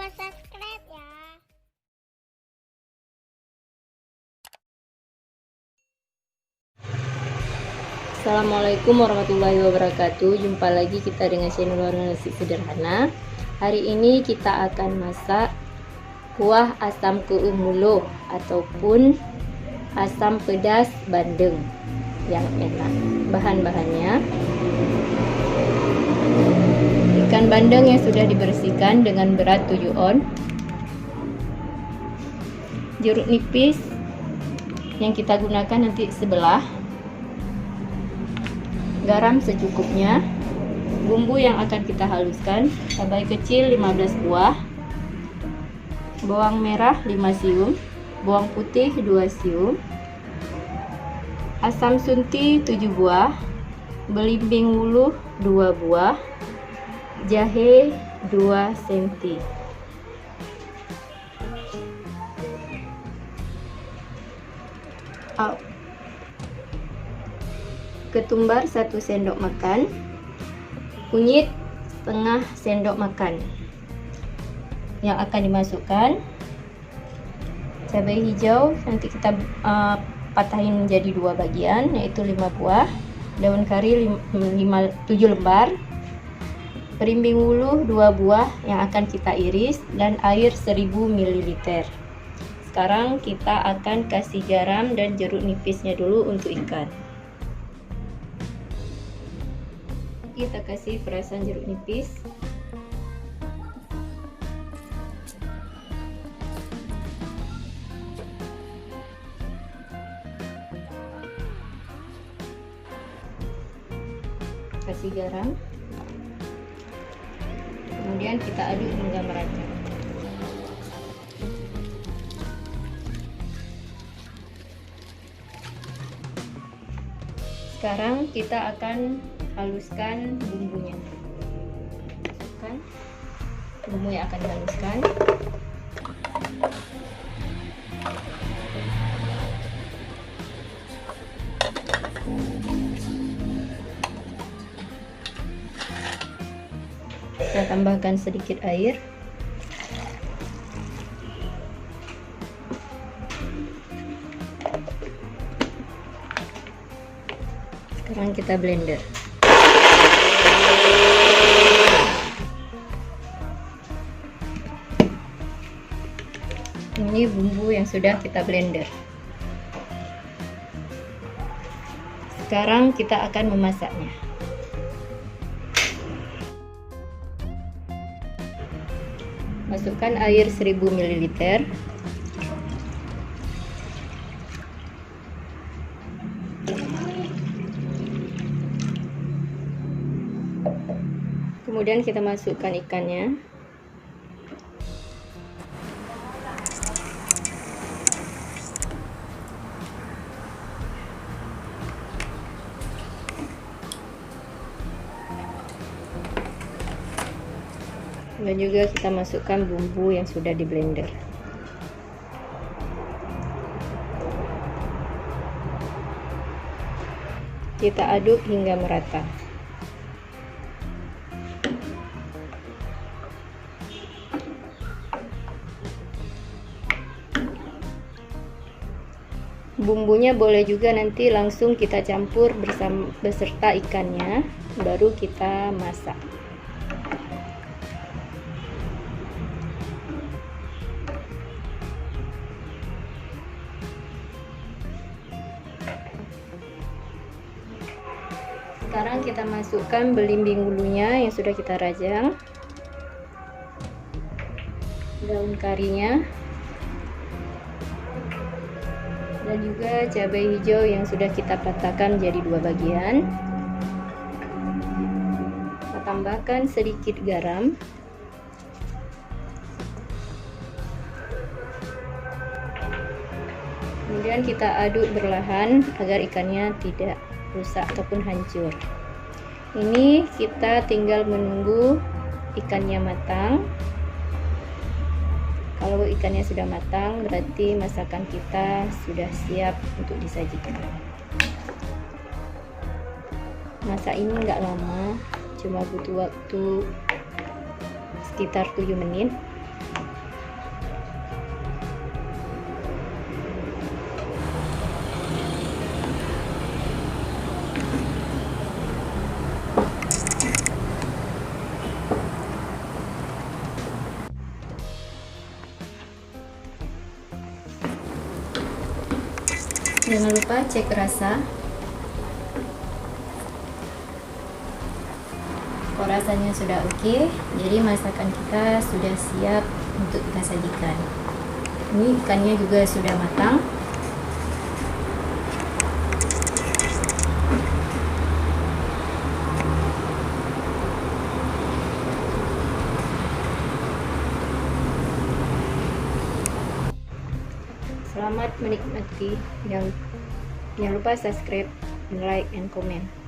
lupa subscribe ya. Assalamualaikum warahmatullahi wabarakatuh. Jumpa lagi kita dengan channel Warna Nasi Sederhana. Hari ini kita akan masak kuah asam keumulo ataupun asam pedas bandeng yang enak. Bahan-bahannya: ikan bandeng yang sudah dibersihkan dengan berat 7 on, jeruk nipis yang kita gunakan nanti sebelah, garam secukupnya, bumbu yang akan kita haluskan: cabai kecil 15 buah, bawang merah 5 siung, bawang putih 2 siung, asam sunti 7 buah, belimbing wuluh 2 buah, jahe 2 cm. Ketumbar 1 sendok makan, kunyit setengah sendok makan. Yang akan dimasukkan cabai hijau, nanti kita patahin menjadi 2 bagian, yaitu 5 buah, daun kari 7 lembar, berimbing wuluh 2 buah yang akan kita iris, dan air 1000 ml. Sekarang kita akan kasih garam dan jeruk nipisnya dulu untuk ikan. Kita kasih perasan jeruk nipis, kasih garam, kemudian kita aduk hingga merata. Sekarang kita akan haluskan bumbunya. Masukkan bumbu yang akan dihaluskan. Kita tambahkan sedikit air. Sekarang kita blender. Ini bumbu yang sudah kita blender. Sekarang kita akan memasaknya. Masukkan air 1000 ml. Kemudian kita masukkan ikannya. Dan juga kita masukkan bumbu yang sudah di blender. Kita aduk hingga merata. Bumbunya boleh juga nanti langsung kita campur beserta ikannya, baru kita masak. Sekarang kita masukkan belimbing wuluhnya yang sudah kita rajang, daun karinya, dan juga cabai hijau yang sudah kita patahkan jadi 2 bagian. Kita tambahkan sedikit garam, kemudian kita aduk perlahan agar ikannya tidak rusak ataupun hancur. Ini kita tinggal menunggu ikannya matang. Kalau ikannya sudah matang, berarti masakan kita sudah siap untuk disajikan. Masak ini nggak lama, cuma butuh waktu sekitar 7 menit. Jangan lupa cek rasa. Kalau rasanya sudah oke, jadi masakan kita sudah siap untuk kita sajikan. Ini ikannya juga sudah matang. Selamat menikmati. Jangan lupa subscribe, like, and comment.